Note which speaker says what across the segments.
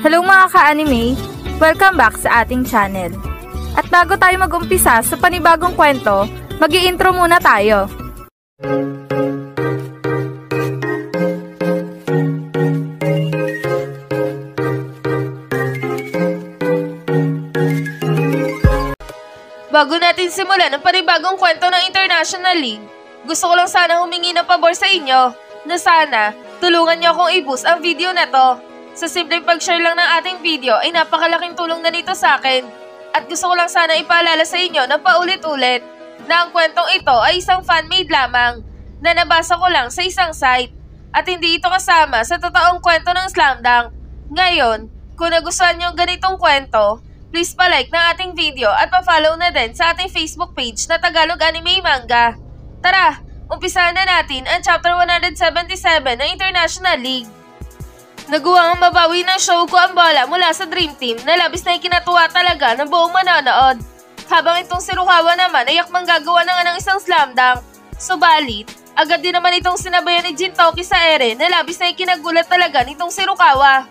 Speaker 1: Hello mga ka-anime! Welcome back sa ating channel. At bago tayo mag-umpisa sa panibagong kwento, mag-i-intro muna tayo.
Speaker 2: Bago natin simulan ang panibagong kwento ng International League, gusto ko lang sana humingi ng pabor sa inyo na sana tulungan niyo akong i-boost ang video na to. Sa simpleng pag-share lang ng ating video ay napakalaking tulong na nito sa akin. At gusto ko lang sana ipaalala sa inyo na paulit-ulit na ang kwentong ito ay isang fan-made lamang na nabasa ko lang sa isang site at hindi ito kasama sa totoong kwento ng Slam Dunk. Ngayon, kung nagustuhan niyo ang ganitong kwento, please pa-like ng ating video at pa-follow na din sa ating Facebook page na Tagalog Anime Manga. Tara, umpisahan na natin ang chapter 177 ng International League. Nagawa ang mabawi ng Shouko ang bola mula sa Dream Team na labis na ikinatuwa talaga ng buong manonood. Habang itong si Rukawa naman ay akmang gagawa na nga ng isang slam dunk. Subalit, agad din naman itong sinabayan ni Jintoki sa ere na labis na ikinagulat talaga nitong si Rukawa.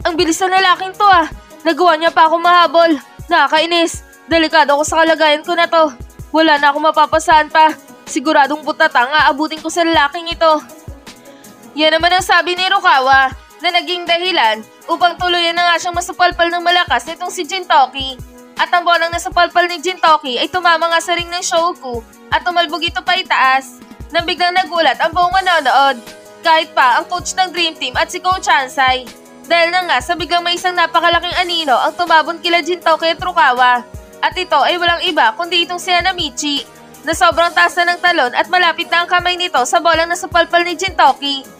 Speaker 2: Ang bilis ng lalaking to ah. Nagawa niya pa ako mahabol. Nakakainis. Delikado ako sa kalagayan ko na to. Wala na akong mapapasahan pa. Siguradong butatang aabutin ko sa lalaking ito. Yan naman ang sabi ni Rukawa na naging dahilan upang tuluyan na nga siyang masupalpal ng malakas nitong si Jintoki. At ang bolang nasupalpal ni Jintoki ay tumama nga sa ring ng Shouko at tumalbog ito pa itaas. Nang biglang nagulat ang buong manonood, kahit pa ang coach ng Dream Team at si Coach Chansay. Dahil na nga sa biglang may isang napakalaking anino ang tumabon kila Jintoki at Rukawa. At ito ay walang iba kundi itong si Hanamichi na sobrang taas na ng talon at malapit na ang kamay nito sa bolang nasupalpal ni Jintoki.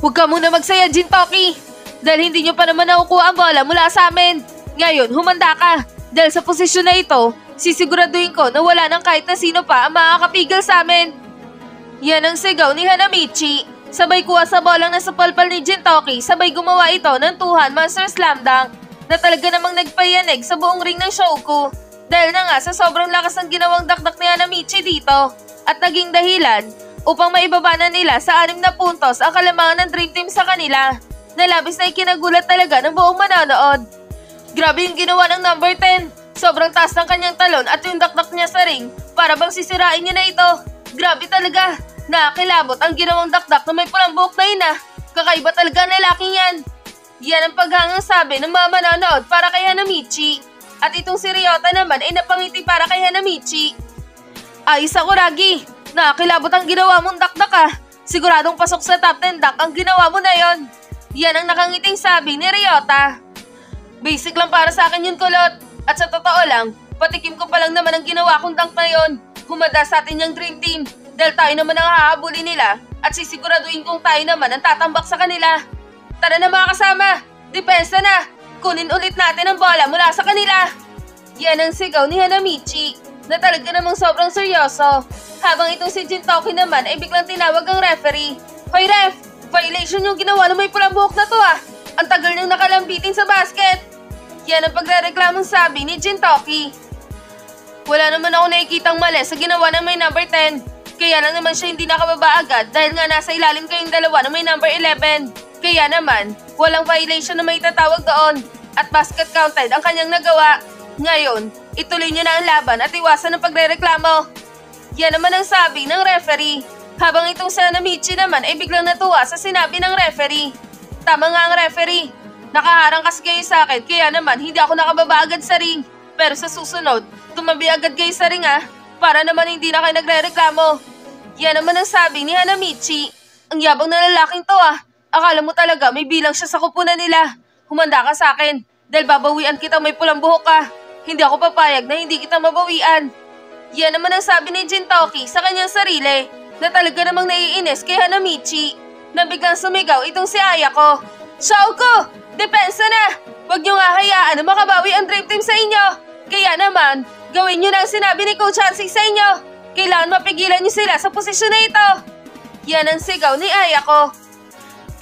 Speaker 2: Huwag ka muna magsaya, Jintoki! Dahil hindi nyo pa naman nakukuha ang bola mula sa amin. Ngayon, humanda ka. Dahil sa posisyon na ito, sisiguraduhin ko na wala nang kahit na sino pa ang makakapigil sa amin. Yan ang sigaw ni Hanamichi. Sabay kuha sa bolang nasupalpal ni Jintoki, sabay gumawa ito ng Tuhan Monster Slam Dunk na talaga namang nagpayanig sa buong ring ng Shouko. Dahil na nga sa sobrang lakas ng ginawang dakdak ni Hanamichi dito at naging dahilan upang maibaba na nila sa 6 na puntos ang kalamangan ng Dream Team sa kanila na labis na ikinagulat talaga ng buong manonood. Grabe yung ginawa ng number 10. Sobrang taas ng kanyang talon at yung dakdak niya sa ring para bang sisirain niya na ito. Grabe talaga. Nakakilabot ang ginawang dakdak na may pulang buhok na ina. Kakaiba talaga ang lalaking yan. Yan ang paghangang sabi ng mga manonood para kay Hanamichi. At itong si Ryota naman ay napangiti para kay Hanamichi. Ay Sakuragi, nakakilabot ang ginawa mong dakdak ah. Siguradong pasok sa top 10 dak ang ginawa mo na yon. Yan ang nakangiting sabi ni Ryota. Basic lang para sa akin yun, kulot. At sa totoo lang, patikim ko pa lang naman ang ginawa kong dunk na yon. Humanda sa atin yung Dream Team dahil tayo naman ang hahabulin nila at sisiguraduhin kong tayo naman ang tatambak sa kanila. Tara na mga kasama, depensa na. Kunin ulit natin ang bola mula sa kanila. Yan ang sigaw ni Hanamichi na talaga namang sobrang seryoso. Habang itong si Jintoki naman ay biglang tinawag ang referee. Hoy ref, violation yung ginawa ng may pulang buhok na to ah. Ang tagal niyang nakalambitin sa basket. Yan ang pagre-reklamong sabi ni Jintoki. Wala naman ako nakikitang mali sa ginawa ng may number 10. Kaya lang naman siya hindi nakababa agad dahil nga nasa ilalim kayong dalawa na may number 11. Kaya naman, walang violation na may tatawag doon at basket counted ang kanyang nagawa. Ngayon, ituloy niya na ang laban at iwasan ang pagre-reklamo. Yan naman ang sabi ng referee. Habang itong si Hanamichi naman ay biglang natuwa sa sinabi ng referee. Tama nga ang referee. Nakaharang kasi kayo sa akin kaya naman hindi ako nakababa agad sa ring. Pero sa susunod, tumabi agad kayo sa ring para naman hindi na kayo nagre-reklamo. Yan naman ang sabi ni Hanamichi. Ang yabang na lalaking to ah. Akala mo talaga may bilang siya sa kupunan nila. Humanda ka sa akin dahil babawian kita may pulang buhok ka. Hindi ako papayag na hindi kita mabawian. Yan naman ang sabi ni Jintoki sa kanyang sarili na talaga namang naiinis kay Hanamichi na biglang sumigaw itong si Ayako. Shouko! Depensa na! Huwag niyo nga hayaan na makabawi ang Dream Team sa inyo. Kaya naman, gawin niyo na ang sinabi ni Coach Hansik sa inyo. Kailangan mapigilan niyo sila sa posisyon na ito. Yan ang sigaw ni Ayako.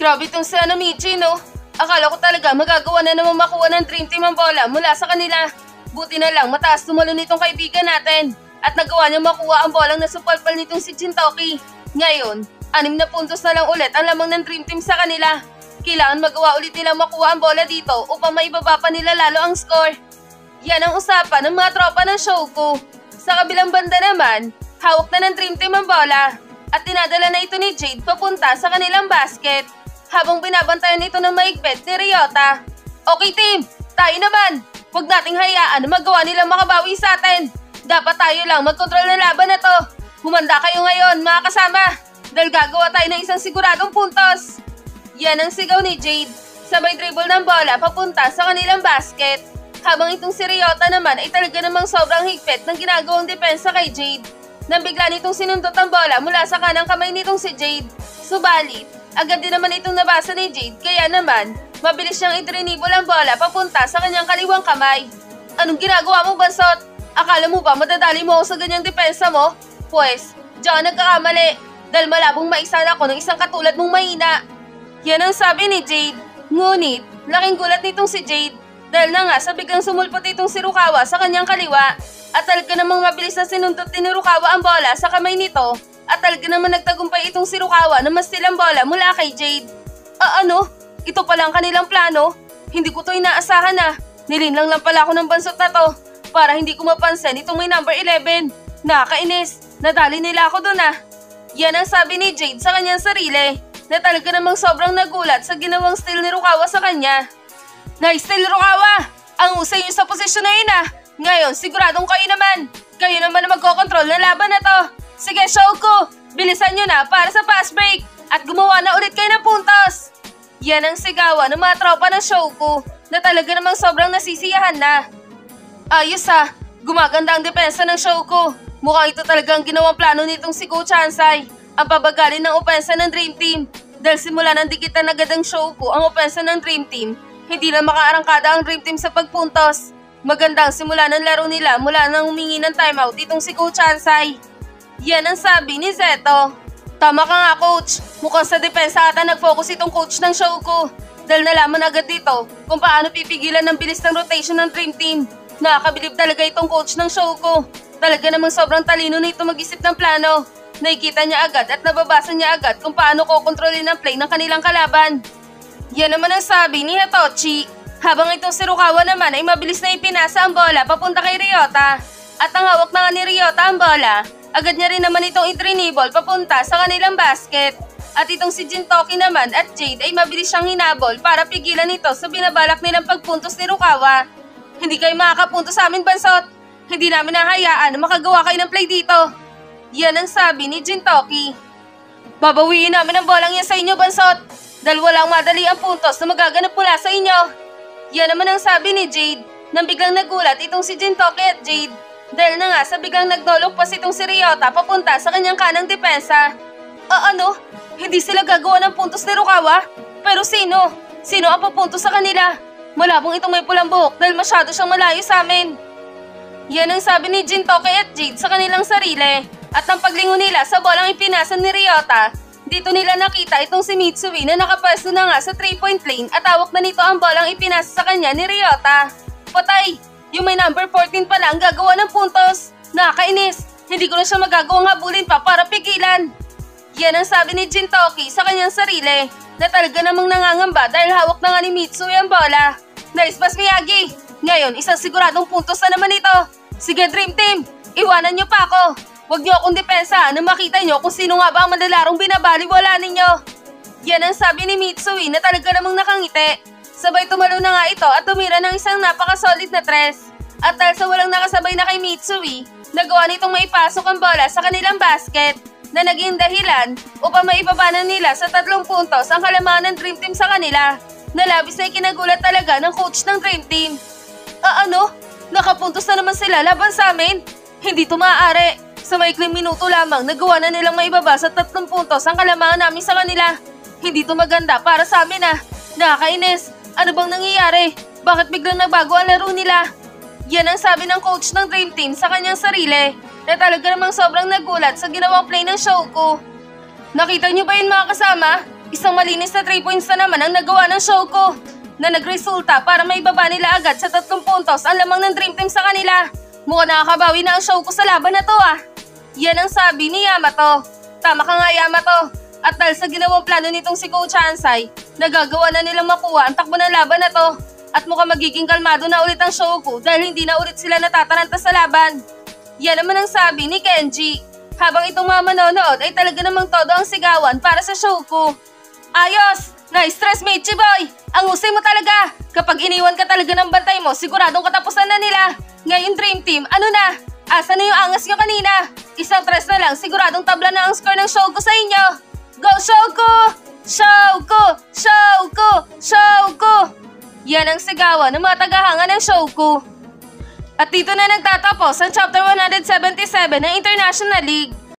Speaker 2: Grabe itong si Hanamichi no. Akala ko talaga magagawa na naman makuha ng Dream Team ang bola mula sa kanila. Buti na lang mataas tumalon nitong kaibigan natin. At nagawa niya makuha ang bolang nasupalpal nitong si Jintoki. Ngayon, 6 na puntos na lang ulit ang lamang ng Dream Team sa kanila. Kailangan magawa ulit nilang makuha ang bola dito upang maibaba pa nila lalo ang score. Yan ang usapan ng mga tropa ng Shouko. Sa kabilang banda naman, hawak na ng Dream Team ang bola at dinadala na ito ni Jade papunta sa kanilang basket habang binabantayan ito ng maigpit ni Ryota. Okay team, tayo naman! Huwag nating hayaan na magawa nilang makabawi sa atin. Dapat tayo lang magkontrol ng laban na to. Humanda kayo ngayon mga kasama dahil gagawa tayo ng isang siguradong puntos. Yan ang sigaw ni Jade. Sabay dribble ng bola papunta sa kanilang basket. Habang itong si Ryota naman ay talaga namang sobrang higpit ng ginagawang depensa kay Jade. Nang bigla nitong sinundot ang bola mula sa kanang kamay nitong si Jade. Subalit, agad din naman itong nabasa ni Jade kaya naman, mabilis siyang idrinibol ang bola papunta sa kanyang kaliwang kamay. Anong ginagawa mo, Bansot? Akala mo ba madadali mo ako sa ganyang depensa mo? Pwes, diyan nagkakamali dahil malabong maisan ako ng isang katulad mong mahina. Yan ang sabi ni Jade. Ngunit, laking gulat nitong si Jade dahil na nga sa biglang sumulpot itong si Rukawa sa kanyang kaliwa at talaga namang mabilis na sinundot ni Rukawa ang bola sa kamay nito at talaga namang nagtagumpay itong si Rukawa na mastil ang bola mula kay Jade. Ano? Ito pala ang kanilang plano? Hindi ko to inaasahan na. Nilinlang lang pala ako ng Bansot na to para hindi ko mapansin itong may number 11. Nakakainis. Nadali nila ako dun Yan ang sabi ni Jade sa kanyang sarili na talaga namang sobrang nagulat sa ginawang steal ni Rukawa sa kanya. Na-steal Rukawa! Ang usay niyo sa posisyon na yun Ngayon, siguradong kayo naman. Kayo naman na magkocontrol ng laban na to. Sige, Shouko! Bilisan nyo na para sa fast break at gumawa na ulit kayo ng puntos. Yan ang sigawan ng mga tropa ng Shouko na talaga namang sobrang nasisiyahan na. Ayos gumaganda ang depensa ng Shouko. Mukhang ito talaga ang ginawang plano nitong si Coach Hansai. Ang pabagalin ng opensa ng Dream Team. Dahil simula ng dikitan agad ang Shouko ang opensa ng Dream Team, hindi na makaarangkada ang Dream Team sa pagpuntos. Maganda ang simula ng laro nila mula nang humingi ng timeout itong si Coach Hansai. Yan ang sabi ni Zeto. Tama ka nga, Coach. Mukhang sa depensa ata nag-focus itong coach ng Shouko. Dahil nalaman agad dito kung paano pipigilan ng bilis ng rotation ng Dream Team. Nakakabilib talaga itong coach ng Shouko. Talaga namang sobrang talino nito mag-isip ng plano. Nakikita niya agad at nababasa niya agad kung paano kokontrolin ang play ng kanilang kalaban. Yan naman ang sabi ni Hatoshi. Habang itong si Rukawa naman ay mabilis na ipinasa ang bola papunta kay Ryota. At ang hawak na nga ni Ryota ang bola, agad niya rin naman itong itrinibol papunta sa kanilang basket. At itong si Jintoki naman at Jade ay mabilis siyang hinabol para pigilan ito sa binabalak nilang pagpuntos ni Rukawa. Hindi kayo makakapuntos sa amin, Bansot. Hindi namin nahayaan na makagawa kayo ng play dito. Yan ang sabi ni Jintoki. Babawiin namin ang bolang yan sa inyo, Bansot. Dahil walang madali ang puntos na magaganap mula sa inyo. Yan naman ang sabi ni Jade nang biglang nagulat itong si Jintoki at Jade. Dahil na nga sa biglang nagdolok pa itong si Ryota papunta sa kanyang kanang depensa. Ano? Hindi sila gagawa ng puntos ni Rukawa? Pero sino? Sino ang pupuntos sa kanila? Malabong itong may pulang buhok dahil masyado siyang malayo sa amin. Yan ang sabi ni Jintoki at Jade sa kanilang sarili. At ang paglingon nila sa bolang ipinasa ni Ryota, dito nila nakita itong si Mitsui na nakapwesto na nga sa 3-point lane at hawak na nito ang bolang ipinasa sa kanya ni Ryota. Patay! Yung may number 14 pa lang gagawa ng puntos. Nakakainis! Hindi ko na siya magagawang habulin pa para pigilan. Yan ang sabi ni Jintoki sa kanyang sarili na talaga namang nangangamba dahil hawak na nga ni Mitsui ang bola. Nice pass, Miyagi! Ngayon, isang siguradong puntos na naman ito. Sige, Dream Team! Iwanan niyo pa ako! Huwag niyo akong depensa na makita niyo kung sino nga ba ang manlalarong binabaliwala ninyo. Yan ang sabi ni Mitsui na talaga namang nakangiti. Sabay tumalo na nga ito at tumira ng isang napaka-solid na tres. At dahil sa walang nakasabay na kay Mitsui, nagawa nitong maipasok ang bola sa kanilang basket na naging dahilan upang maibabanan nila sa 3 puntos ang kalamangan ng Dream Team sa kanila. Nalabis na ikinagulat talaga ng coach ng Dream Team. Ano? Nakapuntos na naman sila laban sa amin? Hindi ito maaari. Sa maikling minuto lamang, nagawa na nilang maibaba sa 3 puntos ang kalamangan namin sa kanila. Hindi ito maganda para sa amin Nakakainis. Ano bang nangyayari? Bakit biglang nagbago ang laro nila? Yan ang sabi ng coach ng Dream Team sa kanyang sarili na talaga namang sobrang nagulat sa ginawang play ng Shouko. Nakita niyo ba yun mga kasama? Isang malinis na 3 points na naman ang nagawa ng Shouko na nagresulta para maibaba nila agad sa 3 puntos ang lamang ng Dream Team sa kanila. Mukhang nakakabawi na ang Shouko sa laban na to Yan ang sabi ni Yamato. Tama ka nga, Yamato. At dahil sa ginawang plano nitong si Coach Hansay, nagagawa na nilang makuha ang takbo ng laban na to. At mukhang magiging kalmado na ulit ang Shouko dahil hindi na ulit sila natataranta sa laban. Yan naman ang sabi ni Kenji. Habang itong mga manonood ay talaga namang todo ang sigawan para sa Shouko. Ayos! Nice stress, Michi Boy! Ang husay mo talaga! Kapag iniwan ka talaga ng bantay mo, siguradong katapusan na nila. Ngayon Dream Team, ano na? Asa na yung angas nyo kanina? Isang tres na lang, siguradong tabla na ang score ng Shouko sa inyo. Go Shouko! Shouko! Shouko! Shouko! Yan ang sigawan ng mga tagahanga ng Shouko. At dito na nagtatapos ang Chapter 177 ng International League.